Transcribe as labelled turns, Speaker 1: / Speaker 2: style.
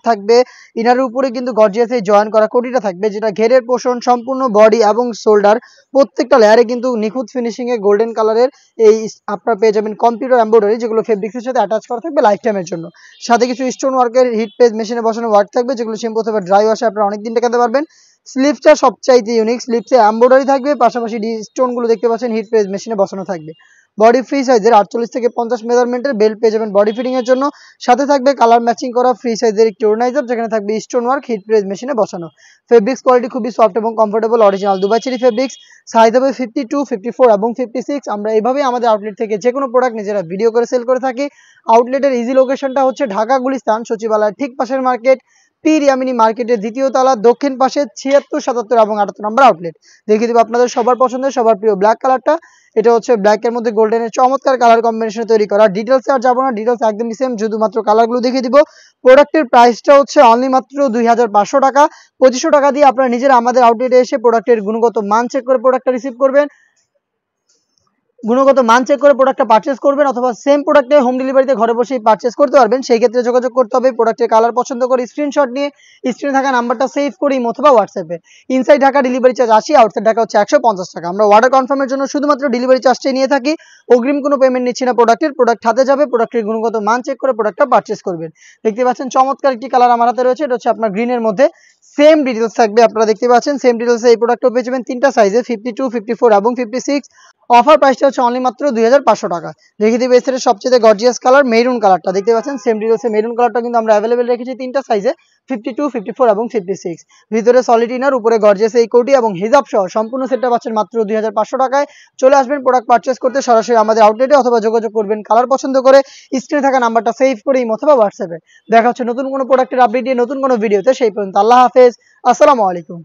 Speaker 1: থাকবে। ইনারের উপরে কিন্তু গর্জিয়াস এই জয়েন করা কোটিটা থাকবে, যেটা ঘেরের পোর্শন সম্পূর্ণ বডি এবং শোল্ডার প্রত্যেকটা লেয়ারে কিন্তু নিখুঁত ফিনিশিং এ গোল্ডেন কালারের এই আপনারা পেয়ে যাবেন কম্পিউটার এমব্রয়ডারি, যেগুলো ফেব্রিক্সের সাথে অ্যাটাচ করা থাকবে লাইফ টাইমের জন্য। সাথে কিছু স্টোন ওয়ার্কের হিট পেজ মেশিনে বসানো ওয়ার্ক থাকবে, যেগুলো শ্যাম্পু অথবা ড্রাই ওয়াশে আপনারা অনেকদিন টেকাতে পারবেন। স্লিভসটা সবচাইতে ইউনিক, স্লিভসে এমব্রয়ডারি থাকবে, পাশাপাশি স্টোন গুলো দেখতে পাচ্ছেন হিট পেজ মেশিনে বসানো থাকবে। বডি ফ্রি সাইজের 48 থেকে 50 মেজারমেন্টের বেল্ট পেয়ে যাবেন বডি ফিটিং এর জন্য। সাথে থাকবে কালার ম্যাচিং করা ফ্রি সাইজের একটি অর্গানাইজার, যেখানে থাকবে স্টোন ওয়ার্ক হিট প্রেস মেশিনে বসানো। ফেব্রিক্স কোয়ালিটি খুবই সফট এবং comfortable, original Dubai cherry fabrics. Size হবে 52, 54 এবং 56। আমরা এইভাবেই আমাদের আউটলেট থেকে যে কোনো প্রোডাক্ট নিজেরা ভিডিও করে সেল করে থাকি। আউটলেটের ইজি লোকেশনটা হচ্ছে ঢাকা গুলিস্তান সচিবালয়ের ঠিক পাশের মার্কেট, পীর ইয়ামিনী মার্কেটের দ্বিতীয় তলা, দক্ষিণ পাশে 76, 77 এবং 78 নম্বর আউটলেট। দেখিয়ে দিব আপনাদের সবার পছন্দের সবার প্রিয় ব্ল্যাক কালারটা। এটা হচ্ছে ব্ল্যাকের মধ্যে গোল্ডেনের চমৎকার কালার কম্বিনেশনে তৈরি করা। ডিটেলসে আর যাবো না, ডিটেলস একদমই সেম, শুধুমাত্র কালারগুলো দেখিয়ে দিব। প্রোডাক্টের প্রাইসটা হচ্ছে অনলি মাত্র 2500 টাকা। 2500 টাকা দিয়ে আপনারা নিজেরা আমাদের আউটলেটে এসে প্রোডাক্টের গুণগত মান চেক করে প্রোডাক্টটা রিসিভ করবেন, গুণগত মান চেক করে প্রোডাক্টটা পারচেস করবেন, অথবা সেম প্রোডাক্টে হোম ডেলিভারিতে ঘরে বসেই পারচেস করতে পারবেন। সেই ক্ষেত্রে যোগাযোগ করতে হবে প্রোডাক্টের কালার পছন্দ করে স্ক্রিনশট নিয়ে স্ক্রিনে থাকা নাম্বারটা সেভ করে ইমো অথবা হোয়াটসঅ্যাপে। Inside Dhaka delivery charge 80, outside Dhaka হচ্ছে 150 টাকা। আমরা অর্ডার কনফার্মের জন্য শুধুমাত্র ডেলিভারি চার্জটাই নিয়ে থাকি, অগ্রিম কোনো পেমেন্ট নিচ্ছি না। প্রোডাক্ট হাতে যাবে, প্রোডাক্টের গুণগত মান চেক করে প্রোডাক্টটা পারচেস করবেন। দেখতে পাচ্ছেন চমৎকার একটি কালার আমার হাতে রয়েছে, এটা হচ্ছে আপনার গ্রিনের মধ্যে। সেম ডিটেলস থাকবে, আপনারা দেখতে পাচ্ছেন সেম ডিটেলসে এই প্রোডাক্টও পেয়ে যাবেন তিনটা সাইজে, 52, 54 এবং 56। অফার প্রাইসটা হচ্ছে অনলি মাত্র 2500 টাকা। দেখিয়ে দিবে এর সবচেয়ে গর্জিয়াস কালার মেরুন কালারটা। দেখতে পাচ্ছেন সেম ডিটেলসে মেরুন কালারটা কিন্তু আমরা অ্যাভেলেবেল রেখেছি তিনটা সাইজে, 52, 54 এবং 56। ভিতরে সলিড ইনার, উপরে গর্জিয়াস এই কোটি এবং হিজাব সহ সম্পূর্ণ সেটটা পাচ্ছেন মাত্র 2500 টাকায়। চলে আসবেন প্রোডাক্ট পারচেস করতে সরাসরি আমাদের আউটলেটে, অথবা যোগাযোগ করবেন কালার পছন্দ করে স্ক্রিনে থাকা নাম্বারটা সেভ করে ইমো অথবা হোয়াটসঅ্যাপে। দেখা হচ্ছে নতুন কোনো প্রোডাক্টের আপডেট দিয়ে নতুন কোনো ভিডিওতে। সেই পর্যন্ত আল্লাহ হাফেজ, আসসালামু আলাইকুম।